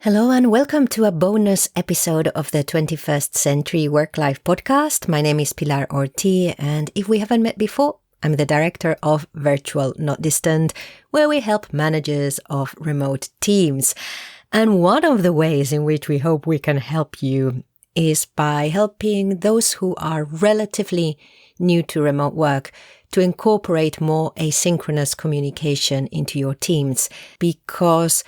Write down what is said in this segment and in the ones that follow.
Hello and welcome to a bonus episode of the 21st Century Work-Life podcast. My name is Pilar and if we haven't met before, I'm the director of Virtual Not Distant, where we help managers of remote teams. And one of the ways in which we hope we can help you is by helping those who are relatively new to remote work to incorporate more asynchronous communication into your teams, because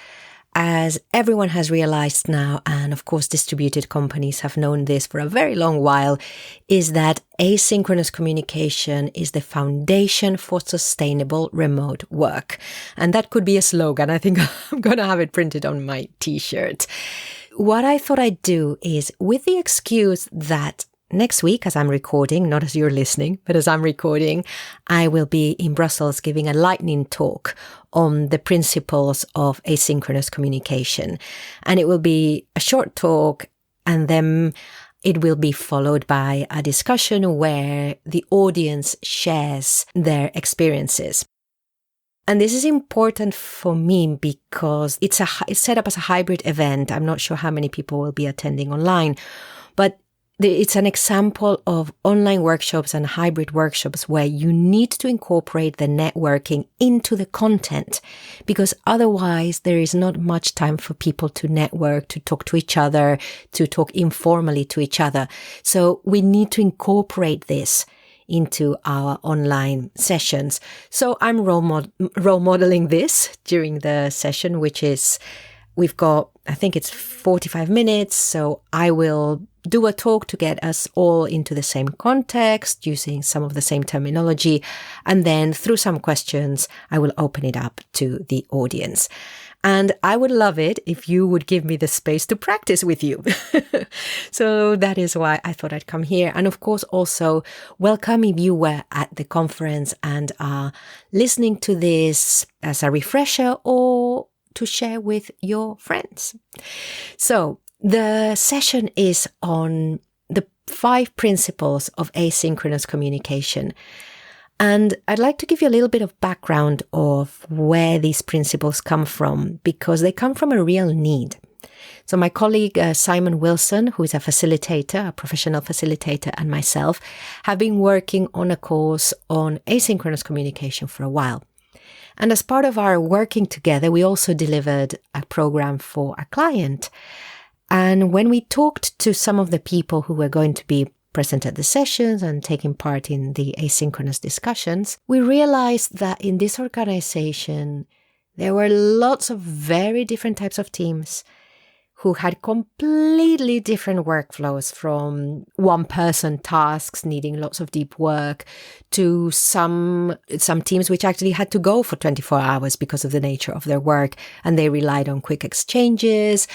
as everyone has realized now, and of course distributed companies have known this for a very long while, is that asynchronous communication is the foundation for sustainable remote work. And that could be a slogan. I think I'm going to have it printed on my t-shirt. What I thought I'd do is, with the excuse that next week, as I'm recording, not as you're listening, but as I'm recording, I will be in Brussels giving a lightning talk on the principles of asynchronous communication. And it will be a short talk, and then it will be followed by a discussion where the audience shares their experiences. And this is important for me because it's set up as a hybrid event. I'm not sure how many people will be attending online, but it's an example of online workshops and hybrid workshops where you need to incorporate the networking into the content, because otherwise there is not much time for people to network, to talk to each other, to talk informally to each other. So we need to incorporate this into our online sessions. So I'm role modeling this during the session, which is, we've got, I think it's 45 minutes. So I will do a talk to get us all into the same context, using some of the same terminology. And then through some questions, I will open it up to the audience. And I would love it if you would give me the space to practice with you. So that is why I thought I'd come here. And of course, also welcome if you were at the conference and are listening to this as a refresher or to share with your friends. So the session is on the 5 principles of asynchronous communication. And I'd like to give you a little bit of background of where these principles come from, because they come from a real need. So my colleague Simon Wilson, who is a facilitator, a professional facilitator, and myself have been working on a course on asynchronous communication for a while. And as part of our working together, we also delivered a program for a client. And when we talked to some of the people who were going to be present at the sessions and taking part in the asynchronous discussions, we realized that in this organization, there were lots of very different types of teams who had completely different workflows, from one-person tasks needing lots of deep work to some teams which actually had to go for 24 hours because of the nature of their work, and they relied on quick exchanges.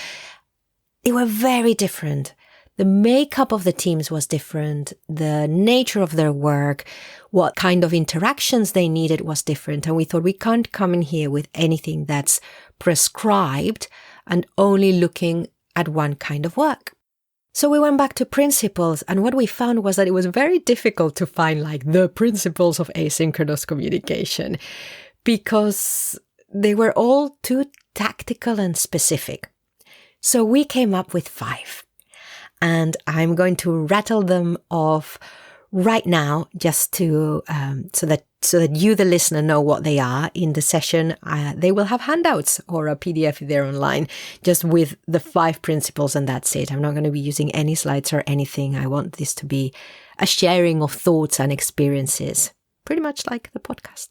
They were very different. The makeup of the teams was different. The nature of their work, what kind of interactions they needed was different. And we thought, we can't come in here with anything that's prescribed and only looking at one kind of work. So we went back to principles, and what we found was that it was very difficult to find like the principles of asynchronous communication, because they were all too tactical and specific. So we came up with 5, and I'm going to rattle them off right now, just to so that you, the listener, know what they are. In the session, they will have handouts or a PDF if they're online, just with the 5 principles, and that's it. I'm not going to be using any slides or anything. I want this to be a sharing of thoughts and experiences, pretty much like the podcast.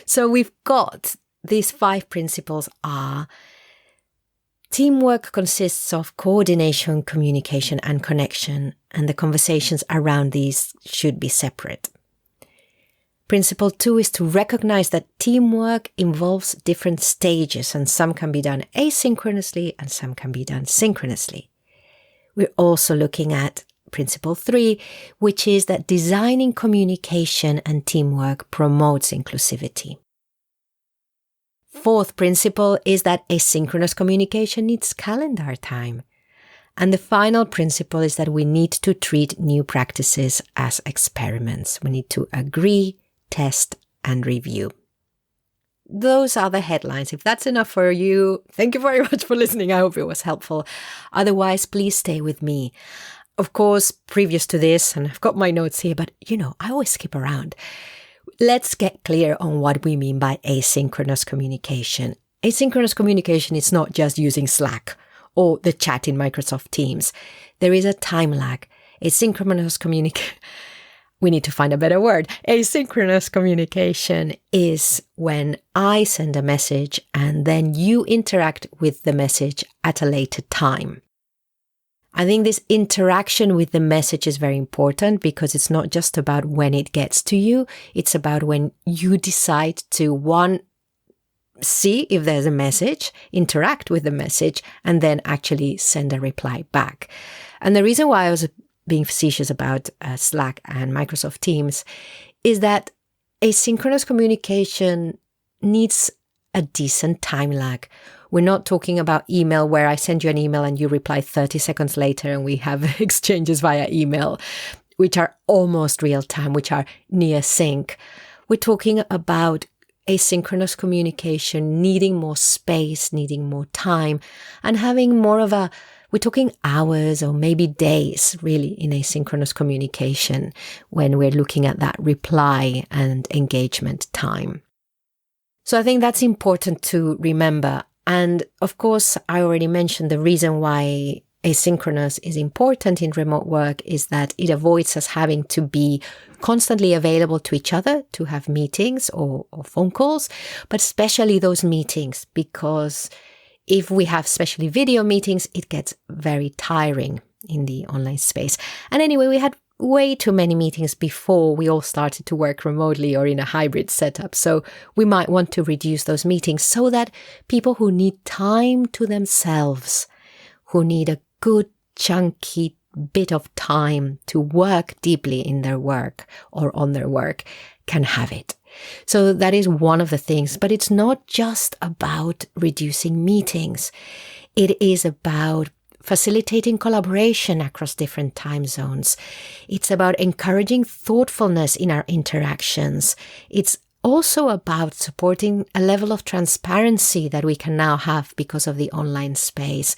So we've got these 5 principles are: teamwork consists of coordination, communication, and connection, and the conversations around these should be separate. Principle 2 is to recognize that teamwork involves different stages, and some can be done asynchronously and some can be done synchronously. We're also looking at Principle 3, which is that designing communication and teamwork promotes inclusivity. 4th principle is that asynchronous communication needs calendar time. And the final principle is that we need to treat new practices as experiments. We need to agree, test, and review. those are the headlines. If that's enough for you, thank you very much for listening. I hope it was helpful. Otherwise, please stay with me. Of course, previous to this, and I've got my notes here, but I always skip around. Let's get clear on what we mean by asynchronous communication. Asynchronous communication is not just using Slack or the chat in Microsoft Teams. There is a time lag. Asynchronous communication, we need to find a better word. Asynchronous communication is when I send a message and then you interact with the message at a later time. I think this interaction with the message is very important because it's not just about when it gets to you. It's about when you decide to, see if there's a message, interact with the message, and then actually send a reply back. And the reason why I was being facetious about Slack and Microsoft Teams is that asynchronous communication needs a decent time lag. We're not talking about email where I send you an email and you reply 30 seconds later and we have exchanges via email, which are almost real time, which are near sync. We're talking about asynchronous communication needing more space, needing more time, and having more of we're talking hours or maybe days really in asynchronous communication when we're looking at that reply and engagement time. So I think that's important to remember. And of course, I already mentioned the reason why asynchronous is important in remote work is that it avoids us having to be constantly available to each other to have meetings or phone calls, but especially those meetings, because if we have especially video meetings, it gets very tiring in the online space. And anyway, we had way too many meetings before we all started to work remotely or in a hybrid setup. So we might want to reduce those meetings so that people who need time to themselves, who need a good chunky bit of time to work deeply in their work or on their work, can have it. So that is one of the things, but it's not just about reducing meetings. It is about facilitating collaboration across different time zones. It's about encouraging thoughtfulness in our interactions. It's also about supporting a level of transparency that we can now have because of the online space.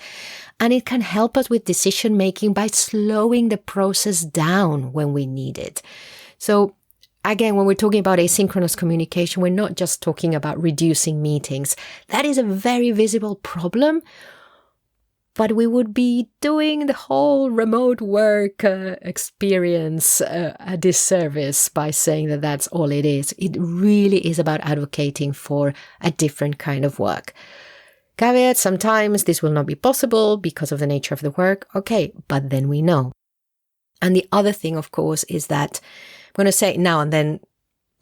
And it can help us with decision making by slowing the process down when we need it. So again, when we're talking about asynchronous communication, we're not just talking about reducing meetings. That is a very visible problem. But we would be doing the whole remote work experience a disservice by saying that that's all it is. It really is about advocating for a different kind of work. Caveat, sometimes this will not be possible because of the nature of the work. Okay, but then we know. And the other thing, of course, is that I'm going to say it now and then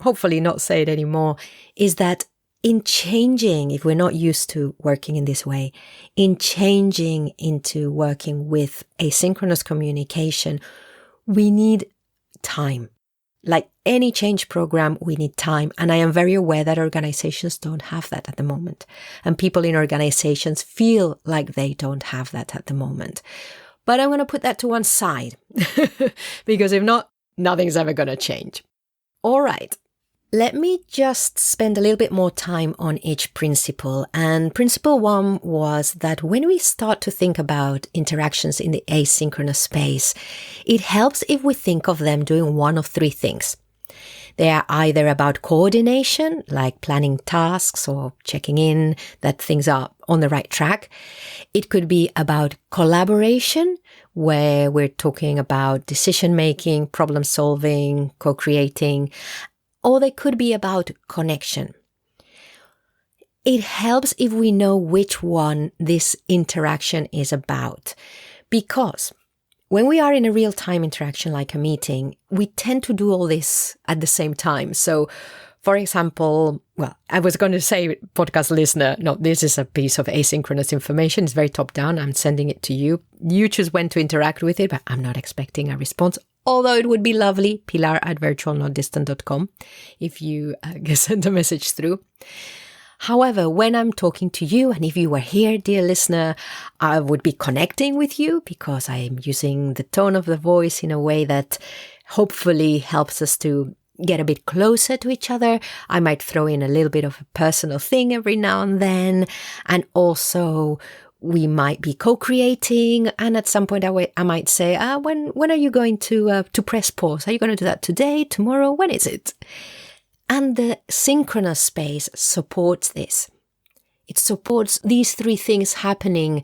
hopefully not say it anymore, is that in changing, if we're not used to working in this way, in changing into working with asynchronous communication, we need time. Like any change program, we need time. And I am very aware that organizations don't have that at the moment. And people in organizations feel like they don't have that at the moment. But I'm going to put that to one side because if not, nothing's ever going to change. All right. Let me just spend a little bit more time on each principle. And principle one was that when we start to think about interactions in the asynchronous space, it helps if we think of them doing one of three things. They are either about coordination, like planning tasks or checking in that things are on the right track. It could be about collaboration, where we're talking about decision-making, problem-solving, co-creating, or they could be about connection. It helps if we know which one this interaction is about, because when we are in a real-time interaction like a meeting, we tend to do all this at the same time. So, for example, well, I was going to say, podcast listener, no, this is a piece of asynchronous information. It's very top-down. I'm sending it to you. You choose when to interact with it, but I'm not expecting a response. Although it would be lovely, pilar@virtualnotdistant.com, if you send a message through. However, when I'm talking to you, and if you were here, dear listener, I would be connecting with you because I am using the tone of the voice in a way that hopefully helps us to get a bit closer to each other. I might throw in a little bit of a personal thing every now and then. And also we might be co-creating. And at some point I might say, when are you going to press pause? Are you going to do that today, tomorrow? When is it? And the synchronous space supports this. It supports these three things happening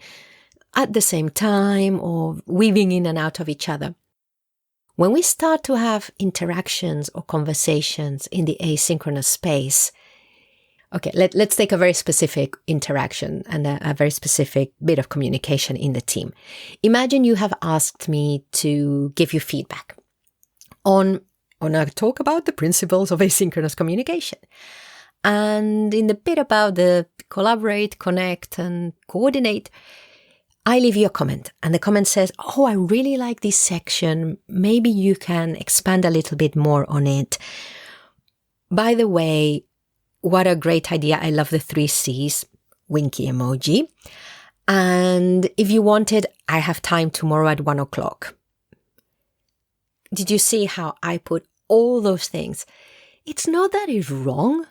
at the same time or weaving in and out of each other. When we start to have interactions or conversations in the asynchronous space, okay, let's take a very specific interaction and a very specific bit of communication in the team. Imagine you have asked me to give you feedback on a talk about the principles of asynchronous communication. And in the bit about the collaborate, connect, and coordinate, I leave you a comment, and the comment says, oh, I really like this section. Maybe you can expand a little bit more on it. By the way, what a great idea. I love the 3 C's, winky emoji. And if you wanted, I have time tomorrow at 1:00. Did you see how I put all those things? It's not that it's wrong.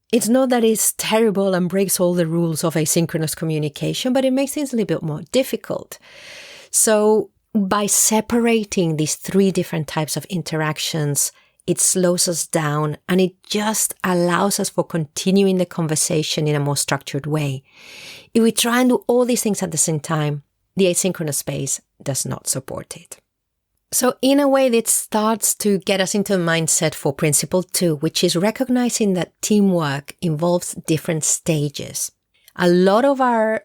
It's not that it's terrible and breaks all the rules of asynchronous communication, but it makes things a little bit more difficult. So by separating these 3 different types of interactions, it slows us down and it just allows us for continuing the conversation in a more structured way. If we try and do all these things at the same time, the asynchronous space does not support it. So in a way, that starts to get us into a mindset for principle 2, which is recognizing that teamwork involves different stages. A lot of our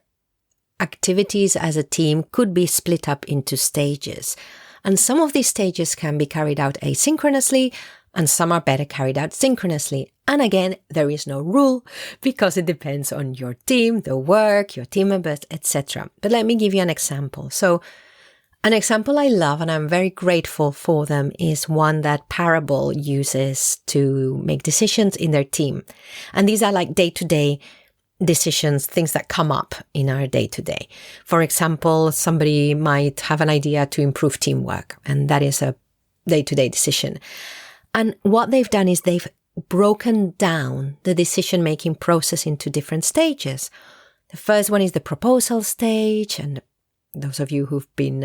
activities as a team could be split up into stages. And some of these stages can be carried out asynchronously, and some are better carried out synchronously. And again, there is no rule because it depends on your team, the work, your team members, etc. But let me give you an example. So an example I love and I'm very grateful for them is one that Parable uses to make decisions in their team. And these are like day-to-day decisions, things that come up in our day-to-day. For example, somebody might have an idea to improve teamwork, and that is a day-to-day decision. And what they've done is they've broken down the decision-making process into different stages. The first one is the proposal stage, and those of you who've been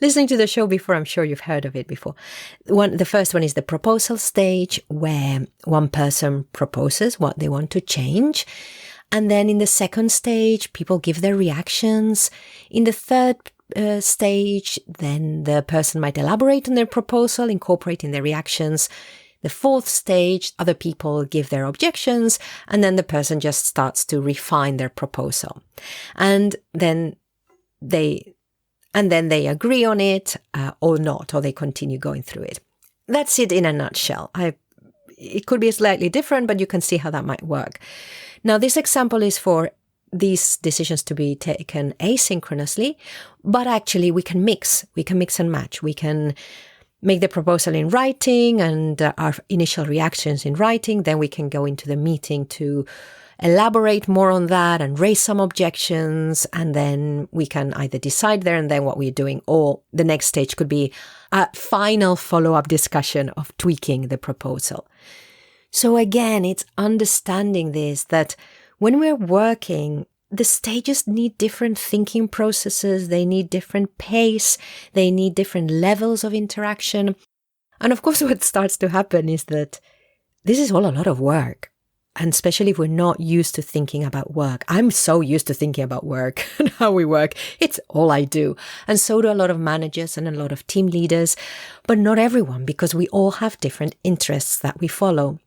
listening to the show before, I'm sure you've heard of it before. The first one is the proposal stage, where one person proposes what they want to change. And then in the second stage, people give their reactions. In the third stage, then the person might elaborate on their proposal, incorporating their reactions. The fourth stage, other people give their objections, and then the person just starts to refine their proposal. And then they agree on it or not, or they continue going through it. That's it in a nutshell. It could be slightly different, but you can see how that might work. Now, this example is for these decisions to be taken asynchronously, but actually we can mix and match. We can make the proposal in writing and our initial reactions in writing. Then we can go into the meeting to elaborate more on that and raise some objections. And then we can either decide there and then what we're doing, or the next stage could be a final follow-up discussion of tweaking the proposal. So again, it's understanding this, that when we're working, the stages need different thinking processes. They need different pace. They need different levels of interaction. And of course, what starts to happen is that this is all a lot of work. And especially if we're not used to thinking about work. I'm so used to thinking about work and how we work. It's all I do. And so do a lot of managers and a lot of team leaders, but not everyone, because we all have different interests that we follow.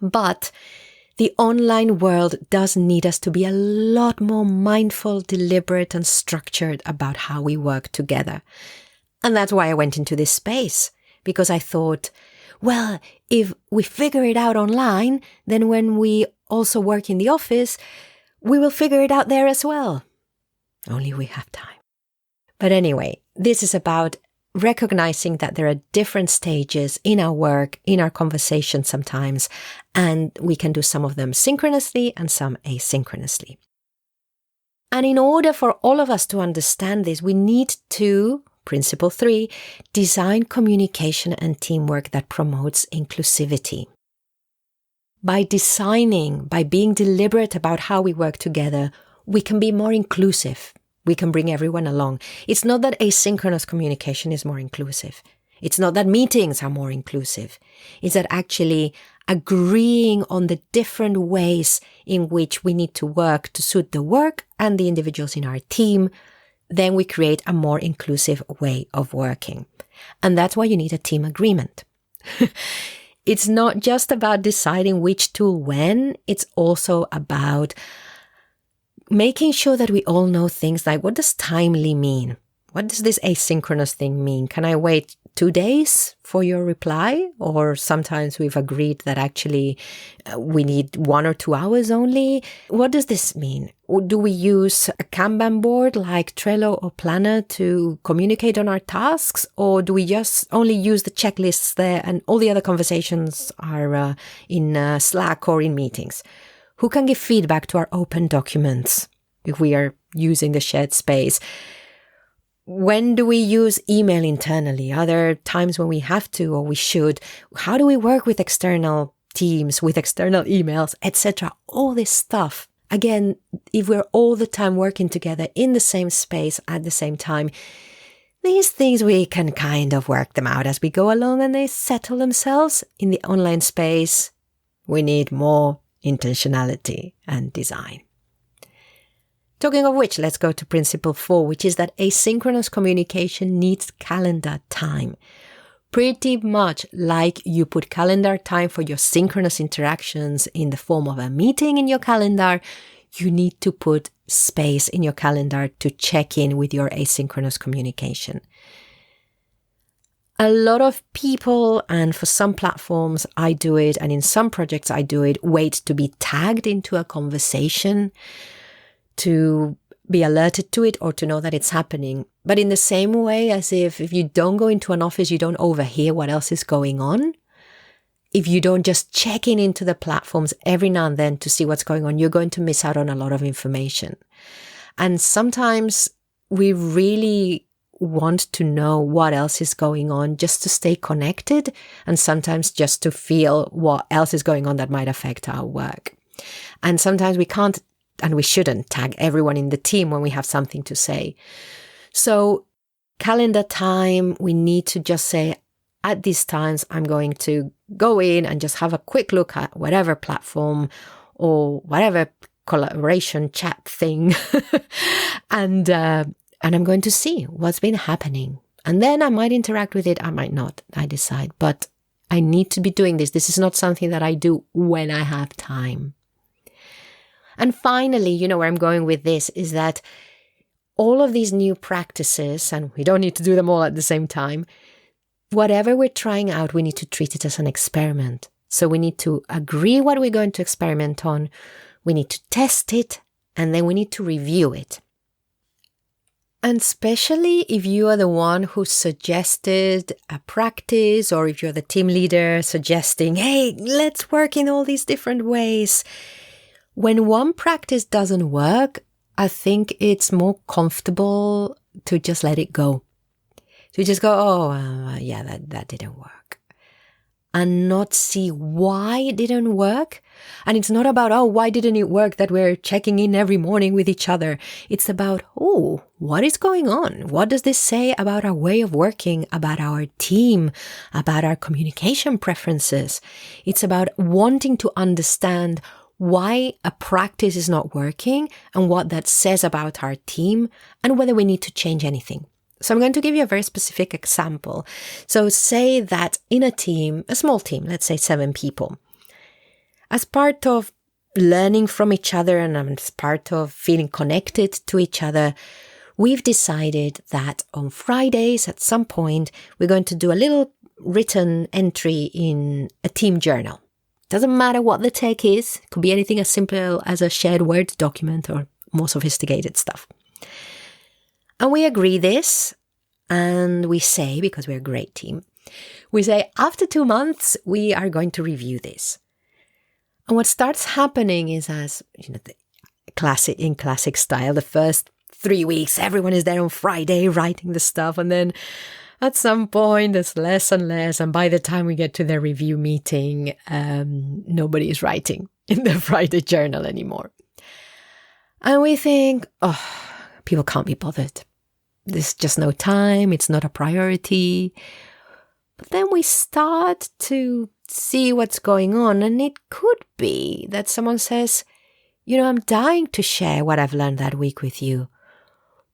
But the online world does need us to be a lot more mindful, deliberate, and structured about how we work together. And that's why I went into this space, because I thought, well, if we figure it out online, then when we also work in the office, we will figure it out there as well. Only we have time. But anyway, this is about recognizing that there are different stages in our work, in our conversation sometimes, and we can do some of them synchronously and some asynchronously. And in order for all of us to understand this, we need to Principle 3, design communication and teamwork that promotes inclusivity. By designing, by being deliberate about how we work together, we can be more inclusive. We can bring everyone along. It's not that asynchronous communication is more inclusive. It's not that meetings are more inclusive. It's that actually agreeing on the different ways in which we need to work to suit the work and the individuals in our team, then we create a more inclusive way of working. And that's why you need a team agreement. It's not just about deciding which tool when, it's also about making sure that we all know things like, what does timely mean? What does this asynchronous thing mean? Can I wait 2 days for your reply? Or sometimes we've agreed that actually we need 1 or 2 hours only. What does this mean? Or do we use a Kanban board like Trello or Planner to communicate on our tasks? Or do we just only use the checklists there and all the other conversations are in Slack or in meetings? Who can give feedback to our open documents if we are using the shared space? When do we use email internally? Are there times when we have to or we should? How do we work with external teams, with external emails, etc.? All this stuff. Again, if we're all the time working together in the same space at the same time, these things we can kind of work them out as we go along and they settle themselves. In the online space, we need more intentionality and design. Talking of which, let's go to principle 4, which is that asynchronous communication needs calendar time. Pretty much like you put calendar time for your synchronous interactions in the form of a meeting in your calendar, you need to put space in your calendar to check in with your asynchronous communication. A lot of people, and for some platforms I do it, and in some projects I do it, wait to be tagged into a conversation to be alerted to it or to know that it's happening. But in the same way as if you don't go into an office, you don't overhear what else is going on. If you don't just check in into the platforms every now and then to see what's going on, you're going to miss out on a lot of information. And sometimes we really want to know what else is going on just to stay connected, and sometimes just to feel what else is going on that might affect our work. And sometimes we can't and we shouldn't tag everyone in the team when we have something to say. So calendar time, we need to just say, at these times, I'm going to go in and just have a quick look at whatever platform or whatever collaboration chat thing. and I'm going to see what's been happening. And then I might interact with it. I might not. I decide. But I need to be doing this. This is not something that I do when I have time. And finally, where I'm going with this is that all of these new practices, and we don't need to do them all at the same time, whatever we're trying out, we need to treat it as an experiment. So we need to agree what we're going to experiment on, we need to test it, and then we need to review it. And especially if you are the one who suggested a practice, or if you're the team leader suggesting, hey, let's work in all these different ways. When one practice doesn't work, I think it's more comfortable to just let it go. To just go, that didn't work. And not see why it didn't work. And it's not about, why didn't it work that we're checking in every morning with each other. It's about, what is going on? What does this say about our way of working, about our team, about our communication preferences? It's about wanting to understand why a practice is not working and what that says about our team and whether we need to change anything. So I'm going to give you a very specific example. So say that in a team, a small team, let's say 7 people, as part of learning from each other and as part of feeling connected to each other, we've decided that on Fridays at some point, we're going to do a little written entry in a team journal. Doesn't matter what the tech is. It could be anything as simple as a shared Word document or more sophisticated stuff. And we agree this, and we say, because we're a great team, we say, after 2 months, we are going to review this. And what starts happening is, as the classic style, the first 3 weeks, everyone is there on Friday writing the stuff. And then at some point, there's less and less. And by the time we get to the review meeting, nobody is writing in the Friday journal anymore. And we think, oh, people can't be bothered. There's just no time. It's not a priority. But then we start to see what's going on. And it could be that someone says, I'm dying to share what I've learned that week with you.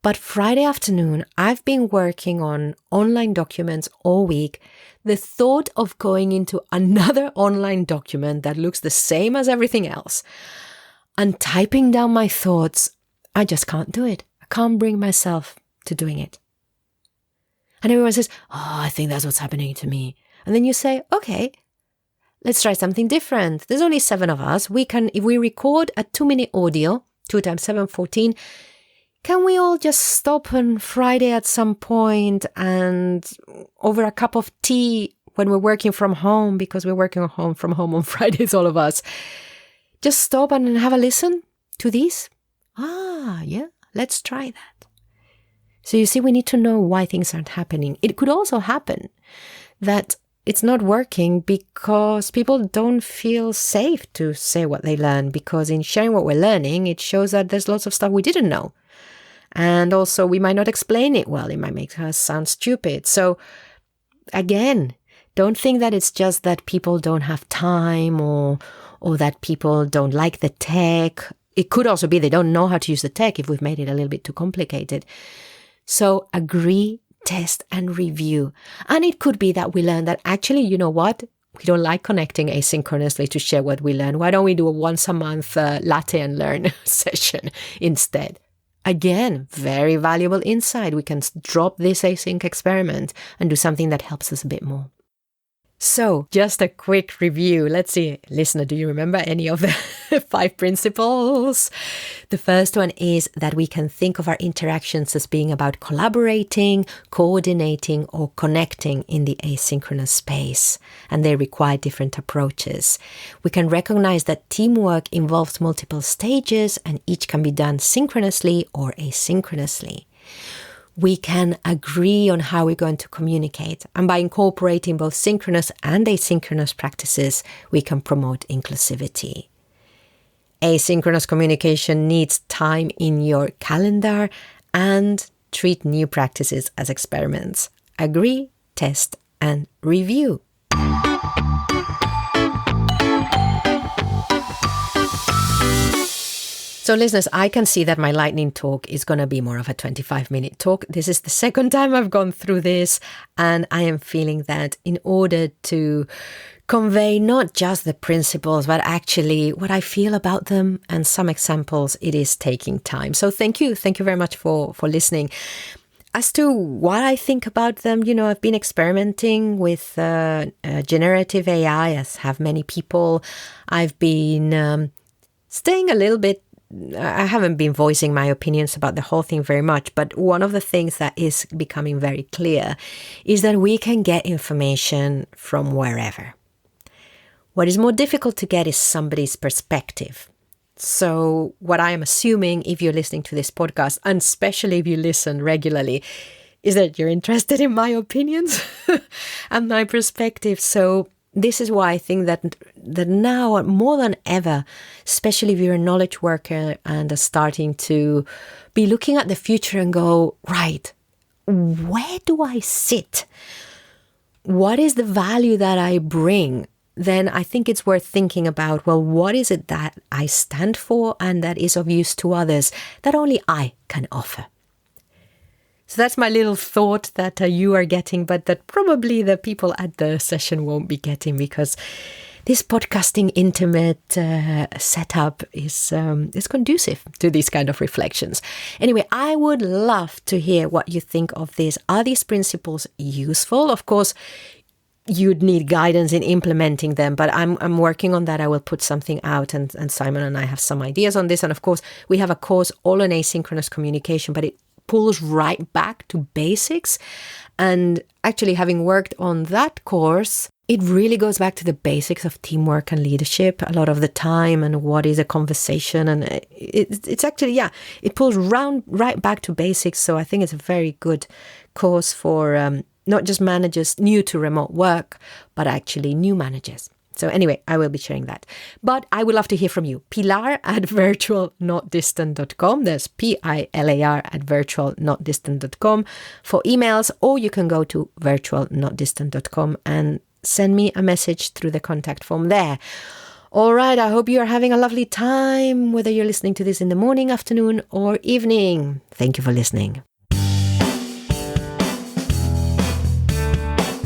But Friday afternoon, I've been working on online documents all week. The thought of going into another online document that looks the same as everything else and typing down my thoughts, I just can't do it. I can't bring myself to doing it. And everyone says, I think that's what's happening to me. And then you say, okay, let's try something different. There's only 7 of us. If we record a 2-minute audio, 2 times 7, 14, can we all just stop on Friday at some point and over a cup of tea when we're working from home, because we're working from home on Fridays, all of us, just stop and have a listen to these? Yeah, let's try that. So you see, we need to know why things aren't happening. It could also happen that it's not working because people don't feel safe to say what they learn, because in sharing what we're learning, it shows that there's lots of stuff we didn't know. And also we might not explain it well. It might make us sound stupid. So again, don't think that it's just that people don't have time or that people don't like the tech. It could also be they don't know how to use the tech if we've made it a little bit too complicated. So agree, test and review. And it could be that we learn that actually, you know what? We don't like connecting asynchronously to share what we learn. Why don't we do a once a month latte and learn session instead? Again, very valuable insight. We can drop this async experiment and do something that helps us a bit more. So just a quick review. Let's see, listener, do you remember any of the 5 principles? The first one is that we can think of our interactions as being about collaborating, coordinating, or connecting in the asynchronous space, and they require different approaches. We can recognize that teamwork involves multiple stages, and each can be done synchronously or asynchronously. We can agree on how we're going to communicate. And by incorporating both synchronous and asynchronous practices, we can promote inclusivity. Asynchronous communication needs time in your calendar, and treat new practices as experiments. Agree, test, and review. So listeners, I can see that my lightning talk is going to be more of a 25-minute talk. This is the second time I've gone through this, and I am feeling that in order to convey not just the principles, but actually what I feel about them and some examples, it is taking time. So thank you very much for listening. As to what I think about them, I've been experimenting with generative AI, as have many people. I've been staying a little bit. I haven't been voicing my opinions about the whole thing very much, but one of the things that is becoming very clear is that we can get information from wherever. What is more difficult to get is somebody's perspective. So what I am assuming, if you're listening to this podcast, and especially if you listen regularly, is that you're interested in my opinions and my perspective. So this is why I think that now more than ever, especially if you're a knowledge worker and are starting to be looking at the future and go, right, where do I sit? What is the value that I bring? Then I think it's worth thinking about, well, what is it that I stand for and that is of use to others that only I can offer? So that's my little thought that you are getting, but that probably the people at the session won't be getting, because this podcasting intimate setup is conducive to these kind of reflections. Anyway, I would love to hear what you think of this. Are these principles useful? Of course, you'd need guidance in implementing them, but I'm working on that. I will put something out, and Simon and I have some ideas on this. And of course, we have a course all on asynchronous communication, but it pulls right back to basics. And actually, having worked on that course, it really goes back to the basics of teamwork and leadership a lot of the time, and what is a conversation. And it's actually, it pulls right back to basics. So I think it's a very good course for not just managers new to remote work, but actually new managers. So anyway, I will be sharing that. But I would love to hear from you. Pilar at virtualnotdistant.com. There's Pilar at virtualnotdistant.com for emails, or you can go to virtualnotdistant.com and send me a message through the contact form there. All right, I hope you're having a lovely time, whether you're listening to this in the morning, afternoon, or evening. Thank you for listening.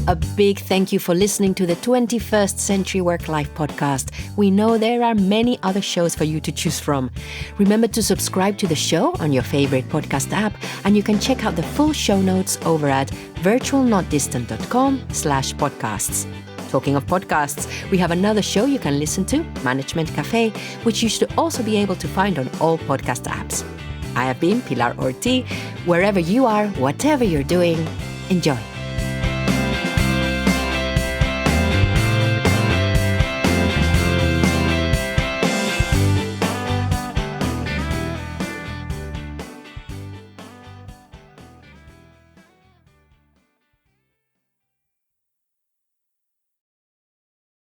A big thank you for listening to the 21st Century Work Life podcast. We know there are many other shows for you to choose from. Remember to subscribe to the show on your favorite podcast app, and you can check out the full show notes over at virtualnotdistant.com/podcasts. Talking of podcasts, we have another show you can listen to, Management Cafe, which you should also be able to find on all podcast apps. I have been Pilar Ortiz. Wherever you are, whatever you're doing, enjoy.